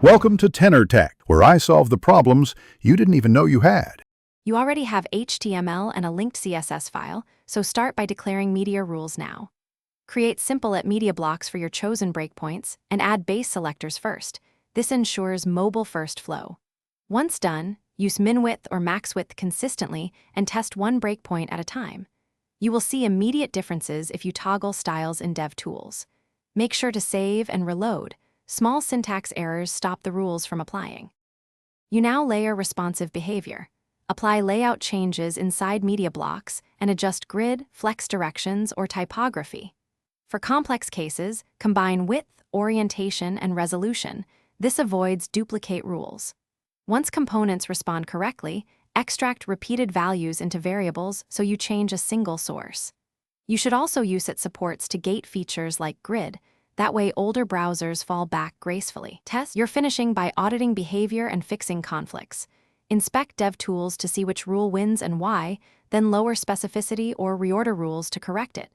Welcome to Tenor Tech, where I solve the problems you didn't even know you had. You already have HTML and a linked CSS file, so start by declaring media rules now. Create simple media blocks for your chosen breakpoints and add base selectors first. This ensures mobile-first flow. Once done, use min-width or max-width consistently and test one breakpoint at a time. You will see immediate differences if you toggle styles in DevTools. Make sure to save and reload. Small syntax errors stop the rules from applying. You now layer responsive behavior. Apply layout changes inside media blocks and adjust grid, flex directions, or typography. For complex cases, combine width, orientation, and resolution. This avoids duplicate rules. Once components respond correctly, extract repeated values into variables so you change a single source. You should also use its supports to gate features like grid. That way, older browsers fall back gracefully. Test your finishing by auditing behavior and fixing conflicts. Inspect DevTools to see which rule wins and why, then lower specificity or reorder rules to correct it.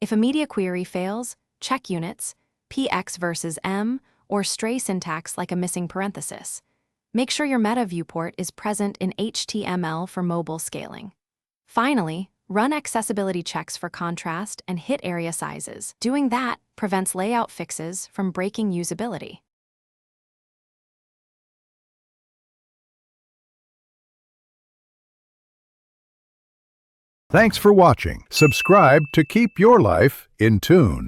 If a media query fails, check units, PX versus M, or stray syntax like a missing parenthesis. Make sure your meta viewport is present in HTML for mobile scaling. Finally, run accessibility checks for contrast and hit area sizes. Doing that prevents layout fixes from breaking usability. Thanks for watching. Subscribe to keep your life in tune.